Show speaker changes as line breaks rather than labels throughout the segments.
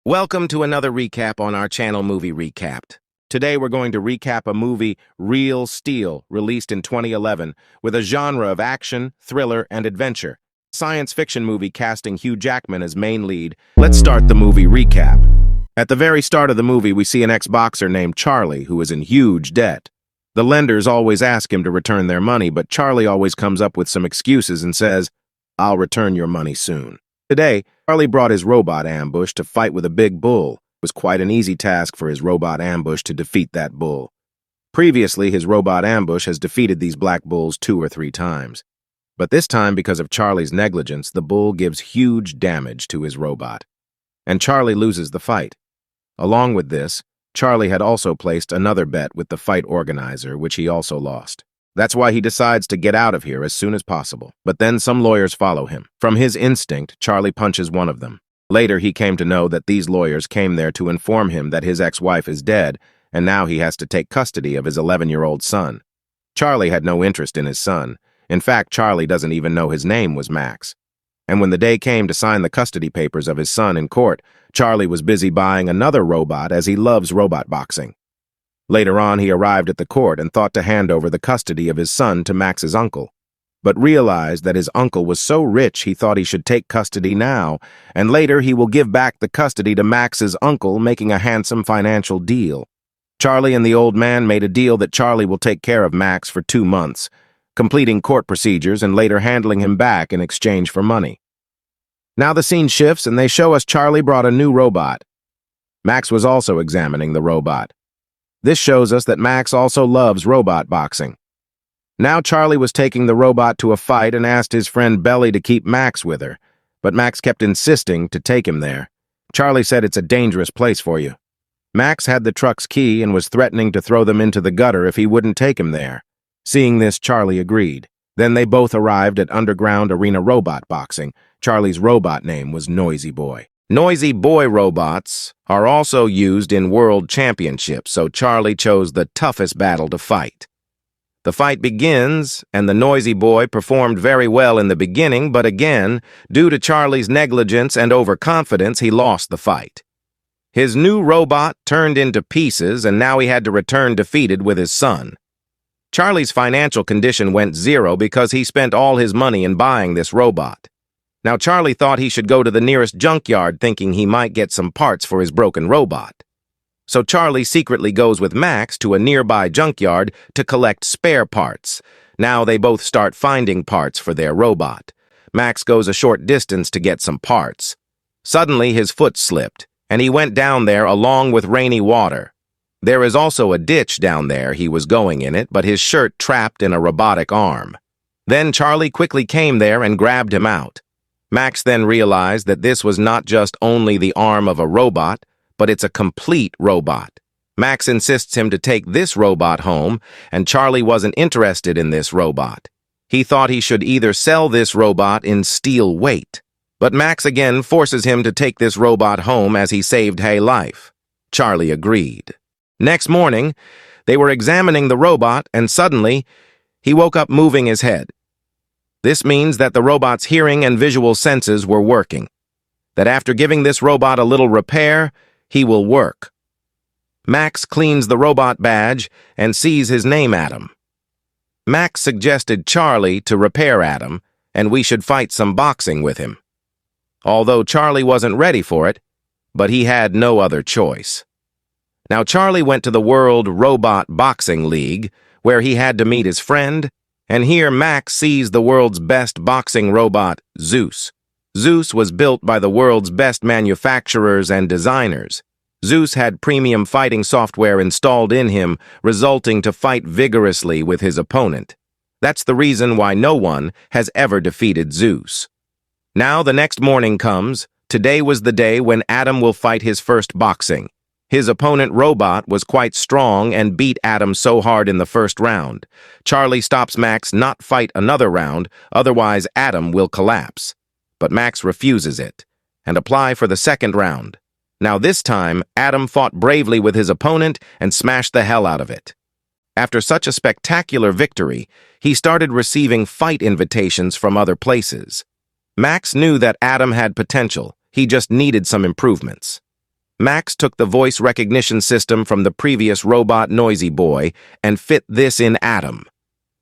Welcome to another recap on our channel Movie Recapped. Today we're going to recap a movie, Real Steel, released in 2011, with a genre of action, thriller, and adventure. Science fiction movie casting Hugh Jackman as main lead. Let's start the movie recap. At the very start of the movie, we see an ex-boxer named Charlie who is in huge debt. The lenders always ask him to return their money, but Charlie always comes up with some excuses and says, "I'll return your money soon." Today, Charlie brought his robot ambush to fight with a big bull. It was quite an easy task for his robot ambush to defeat that bull. Previously, his robot ambush has defeated these black bulls 2 or 3 times. But this time, because of Charlie's negligence, the bull gives huge damage to his robot. And Charlie loses the fight. Along with this, Charlie had also placed another bet with the fight organizer, which he also lost. That's why he decides to get out of here as soon as possible. But then some lawyers follow him. From his instinct, Charlie punches one of them. Later, he came to know that these lawyers came there to inform him that his ex-wife is dead, and now he has to take custody of his 11-year-old son. Charlie had no interest in his son. In fact, Charlie doesn't even know his name was Max. And when the day came to sign the custody papers of his son in court, Charlie was busy buying another robot as he loves robot boxing. Later on, he arrived at the court and thought to hand over the custody of his son to Max's uncle, but realized that his uncle was so rich he thought he should take custody now, and later he will give back the custody to Max's uncle, making a handsome financial deal. Charlie and the old man made a deal that Charlie will take care of Max for 2 months, completing court procedures and later handling him back in exchange for money. Now the scene shifts and they show us Charlie brought a new robot. Max was also examining the robot. This shows us that Max also loves robot boxing. Now Charlie was taking the robot to a fight and asked his friend Belly to keep Max with her, but Max kept insisting to take him there. Charlie said it's a dangerous place for you. Max had the truck's key and was threatening to throw them into the gutter if he wouldn't take him there. Seeing this, Charlie agreed. Then they both arrived at Underground Arena Robot Boxing. Charlie's robot name was Noisy Boy. Noisy Boy robots are also used in world championships, so Charlie chose the toughest battle to fight. The fight begins, and the Noisy Boy performed very well in the beginning, but again, due to Charlie's negligence and overconfidence, he lost the fight. His new robot turned into pieces, and now he had to return defeated with his son. Charlie's financial condition went zero because he spent all his money in buying this robot. Now, Charlie thought he should go to the nearest junkyard thinking he might get some parts for his broken robot. So Charlie secretly goes with Max to a nearby junkyard to collect spare parts. Now they both start finding parts for their robot. Max goes a short distance to get some parts. Suddenly, his foot slipped, and he went down there along with rainy water. There is also a ditch down there. He was going in it, but his shirt trapped in a robotic arm. Then Charlie quickly came there and grabbed him out. Max then realized that this was not just only the arm of a robot, but it's a complete robot. Max insists him to take this robot home, and Charlie wasn't interested in this robot. He thought he should either sell this robot in steel weight, but Max again forces him to take this robot home as he saved his life. Charlie agreed. Next morning, they were examining the robot, and suddenly, he woke up moving his head. This means that the robot's hearing and visual senses were working. That after giving this robot a little repair, he will work. Max cleans the robot badge and sees his name Adam. Max suggested Charlie to repair Adam, and we should fight some boxing with him. Although Charlie wasn't ready for it, but he had no other choice. Now Charlie went to the World Robot Boxing League, where he had to meet his friend, and here Max sees the world's best boxing robot, Zeus. Zeus was built by the world's best manufacturers and designers. Zeus had premium fighting software installed in him, resulting to fight vigorously with his opponent. That's the reason why no one has ever defeated Zeus. Now the next morning comes. Today was the day when Adam will fight his first boxing. His opponent, Robot, was quite strong and beat Adam so hard in the first round. Charlie stops Max not fight another round, otherwise Adam will collapse. But Max refuses it, and apply for the second round. Now this time, Adam fought bravely with his opponent and smashed the hell out of it. After such a spectacular victory, he started receiving fight invitations from other places. Max knew that Adam had potential, he just needed some improvements. Max took the voice recognition system from the previous robot Noisy Boy and fit this in Adam.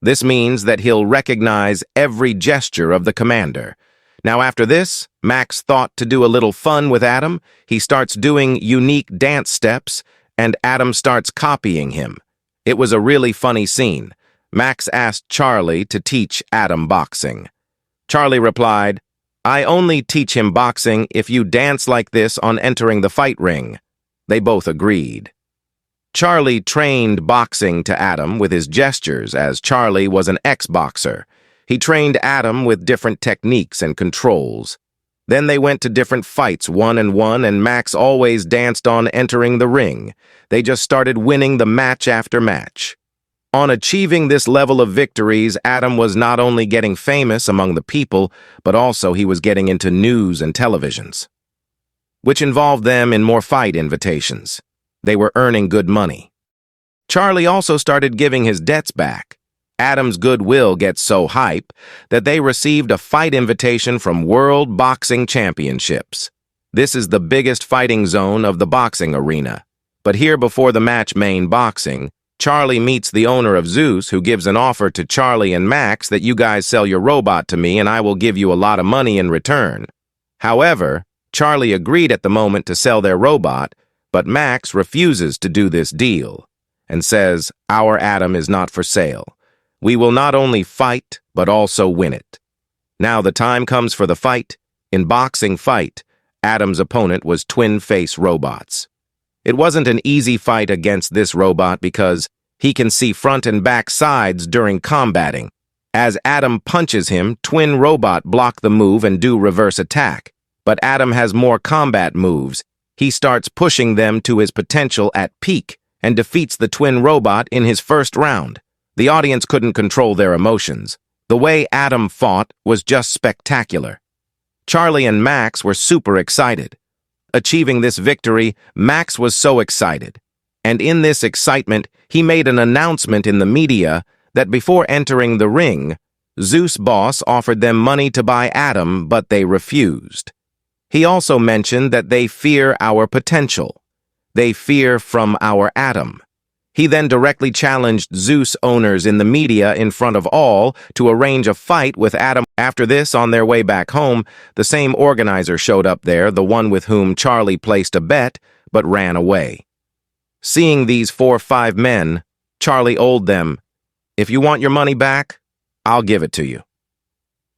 This means that he'll recognize every gesture of the commander. Now after this, Max thought to do a little fun with Adam. He starts doing unique dance steps, and Adam starts copying him. It was a really funny scene. Max asked Charlie to teach Adam boxing. Charlie replied, "I only teach him boxing if you dance like this on entering the fight ring." They both agreed. Charlie trained boxing to Adam with his gestures, as Charlie was an ex-boxer. He trained Adam with different techniques and controls. Then they went to different fights, one and Max always danced on entering the ring. They just started winning the match after match. On achieving this level of victories, Adam was not only getting famous among the people, but also he was getting into news and televisions, which involved them in more fight invitations. They were earning good money. Charlie also started giving his debts back. Adam's goodwill gets so hype that they received a fight invitation from World Boxing Championships. This is the biggest fighting zone of the boxing arena. But here before the match main boxing, Charlie meets the owner of Zeus, who gives an offer to Charlie and Max that you guys sell your robot to me and I will give you a lot of money in return. However, Charlie agreed at the moment to sell their robot, but Max refuses to do this deal and says, "Our Adam is not for sale. We will not only fight, but also win it." Now the time comes for the fight. In boxing fight, Adam's opponent was twin-face robots. It wasn't an easy fight against this robot because he can see front and back sides during combating. As Adam punches him, twin robot block the move and do reverse attack. But Adam has more combat moves. He starts pushing them to his potential at peak and defeats the twin robot in his first round. The audience couldn't control their emotions. The way Adam fought was just spectacular. Charlie and Max were super excited. Achieving this victory, Max was so excited. And in this excitement, he made an announcement in the media that before entering the ring, Zeus' boss offered them money to buy Adam, but they refused. He also mentioned that they fear our potential. They fear from our Adam. He then directly challenged Zeus owners in the media in front of all to arrange a fight with Adam. After this, on their way back home, the same organizer showed up there, the one with whom Charlie placed a bet, but ran away. Seeing these 4 or 5 men, Charlie told them, "If you want your money back, I'll give it to you."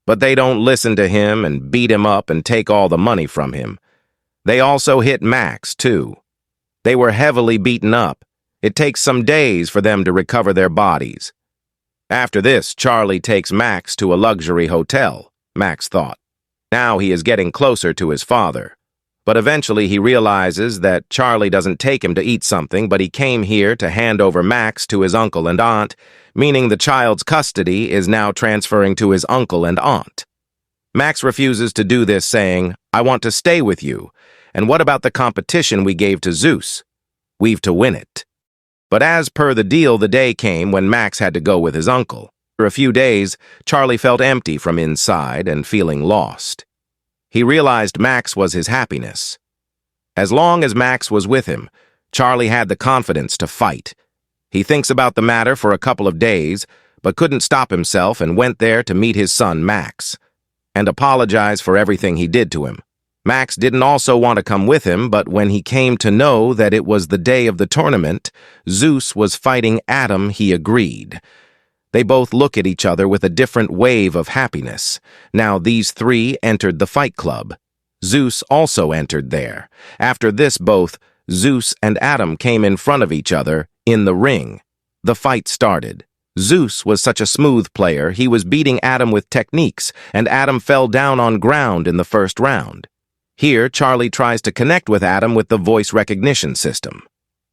But they don't listen to him and beat him up and take all the money from him. They also hit Max, too. They were heavily beaten up. It takes some days for them to recover their bodies. After this, Charlie takes Max to a luxury hotel, Max thought. Now he is getting closer to his father. But eventually he realizes that Charlie doesn't take him to eat something, but he came here to hand over Max to his uncle and aunt, meaning the child's custody is now transferring to his uncle and aunt. Max refuses to do this, saying, "I want to stay with you. And what about the competition we gave to Zeus? We've to win it." But as per the deal, the day came when Max had to go with his uncle. For a few days, Charlie felt empty from inside and feeling lost. He realized Max was his happiness. As long as Max was with him, Charlie had the confidence to fight. He thinks about the matter for a couple of days, but couldn't stop himself and went there to meet his son Max, and apologize for everything he did to him. Max didn't also want to come with him, but when he came to know that it was the day of the tournament, Zeus was fighting Adam, he agreed. They both look at each other with a different wave of happiness. Now these 3 entered the fight club. Zeus also entered there. After this, both Zeus and Adam came in front of each other in the ring. The fight started. Zeus was such a smooth player, he was beating Adam with techniques, and Adam fell down on ground in the first round. Here, Charlie tries to connect with Adam with the voice recognition system.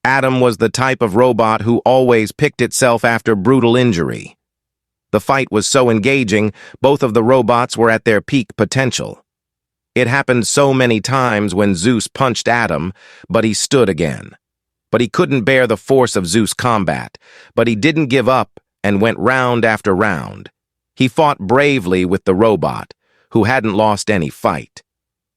Adam was the type of robot who always picked itself after brutal injury. The fight was so engaging, both of the robots were at their peak potential. It happened so many times when Zeus punched Adam, but he stood again. But he couldn't bear the force of Zeus' combat, but he didn't give up and went round after round. He fought bravely with the robot, who hadn't lost any fight.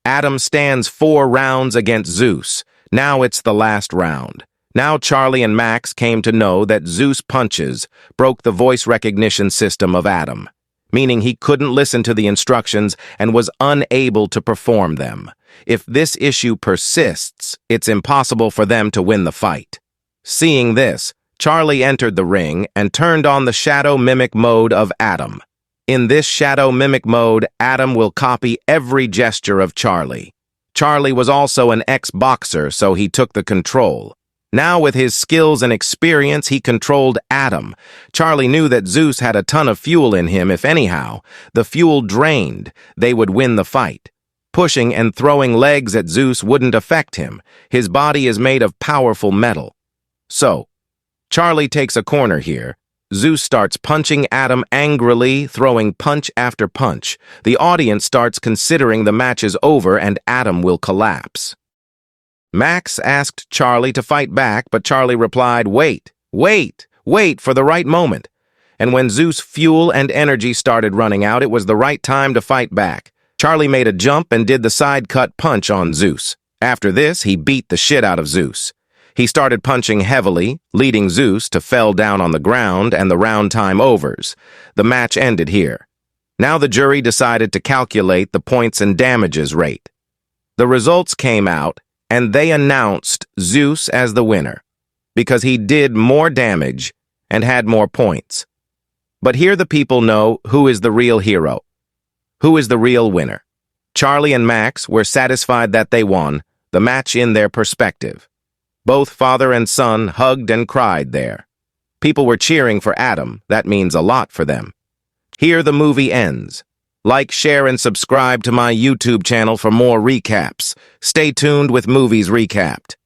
Adam stands 4 rounds against Zeus. Now it's the last round. Now Charlie and Max came to know that Zeus punches broke the voice recognition system of Adam, meaning he couldn't listen to the instructions and was unable to perform them. If this issue persists, it's impossible for them to win the fight. Seeing this, Charlie entered the ring and turned on the shadow mimic mode of Adam. In this shadow mimic mode, Adam will copy every gesture of Charlie. Charlie was also an ex-boxer, so he took the control. Now with his skills and experience, he controlled Adam. Charlie knew that Zeus had a ton of fuel in him. If anyhow the fuel drained, they would win the fight. Pushing and throwing legs at Zeus wouldn't affect him. His body is made of powerful metal. So, Charlie takes a corner here. Zeus starts punching Adam angrily, throwing punch after punch. The audience starts considering the match is over and Adam will collapse. Max asked Charlie to fight back, but Charlie replied, "Wait for the right moment." And when Zeus' fuel and energy started running out, it was the right time to fight back. Charlie made a jump and did the side cut punch on Zeus. After this, he beat the shit out of Zeus. He started punching heavily, leading Zeus to fell down on the ground, and the round time overs. The match ended here. Now the jury decided to calculate the points and damages rate. The results came out, and they announced Zeus as the winner, because he did more damage and had more points. But here the people know who is the real hero, who is the real winner. Charlie and Max were satisfied that they won, the match in their perspective. Both father and son hugged and cried there. People were cheering for Adam. That means a lot for them. Here the movie ends. Like, share, and subscribe to my YouTube channel for more recaps. Stay tuned with Movies Recapped.